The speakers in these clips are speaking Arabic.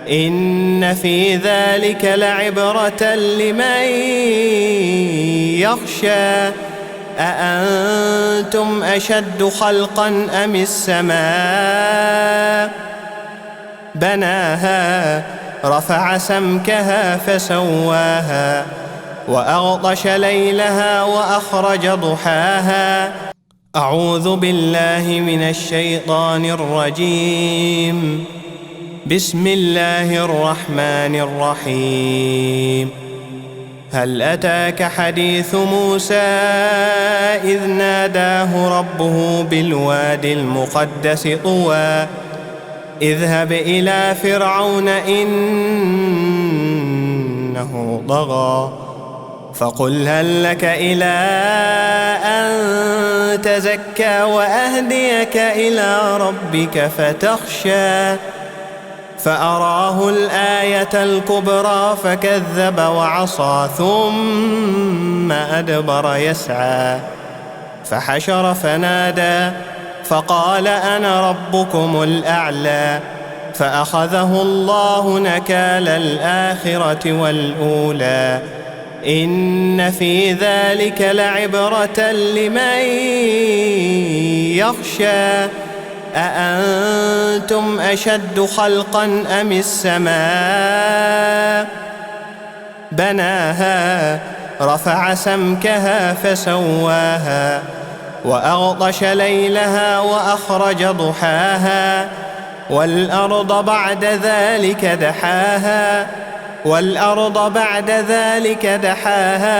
إن في ذلك لعبرة لمن يخشى أأنتم أشد خلقا أم السماء بناها رفع سمكها فسواها وأغطش ليلها وأخرج ضحاها. أعوذ بالله من الشيطان الرجيم. بسم الله الرحمن الرحيم. هل أتاك حديث موسى إذ ناداه ربه بالوادي المقدس طوى اذهب إلى فرعون إنه طغى فقل هل لك إلى أن تزكى وأهديك إلى ربك فتخشى فأراه الآية الكبرى فكذب وعصى ثم أدبر يسعى فحشر فنادى فقال أنا ربكم الأعلى فأخذه الله نكال الآخرة والأولى إن في ذلك لعبرة لمن يخشى أأنتم أشد خلقا أم السماء بناها رفع سمكها فسواها وأغطش ليلها وأخرج ضحاها والأرض بعد ذلك دحاها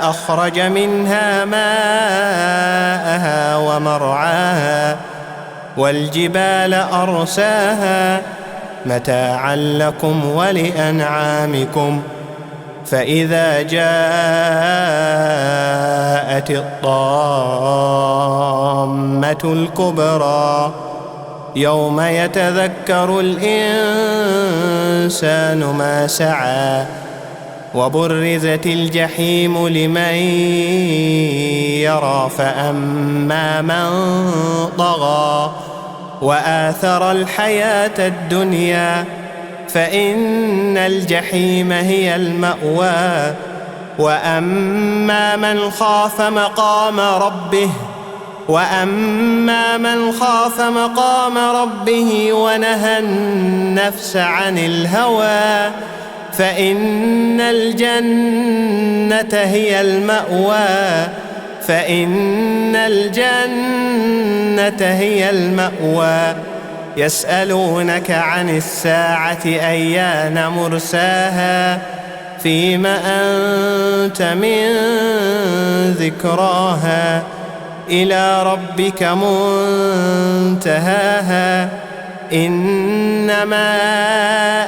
أخرج منها ماءها ومرعاها والجبال أرساها متاعا لكم ولأنعامكم فإذا جاءت الطامة الكبرى يوم يتذكر الإنسان ما سعى وبرزت الجحيم لمن يرى فأما من طغى وآثر الحياة الدنيا فإن الجحيم هي المأوى وأما من خاف مقام ربه ونهى النفس عن الهوى فإن الجنة هي المأوى يسألونك عن الساعة أيان مرساها فيم أنت من ذكراها إلى ربك منتهاها إنما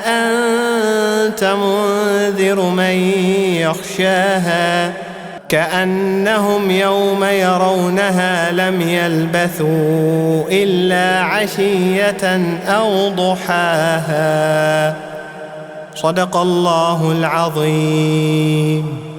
أنت منذر من يخشاها كأنهم يوم يرونها لم يلبثوا إلا عشية أو ضحاها. صدق الله العظيم.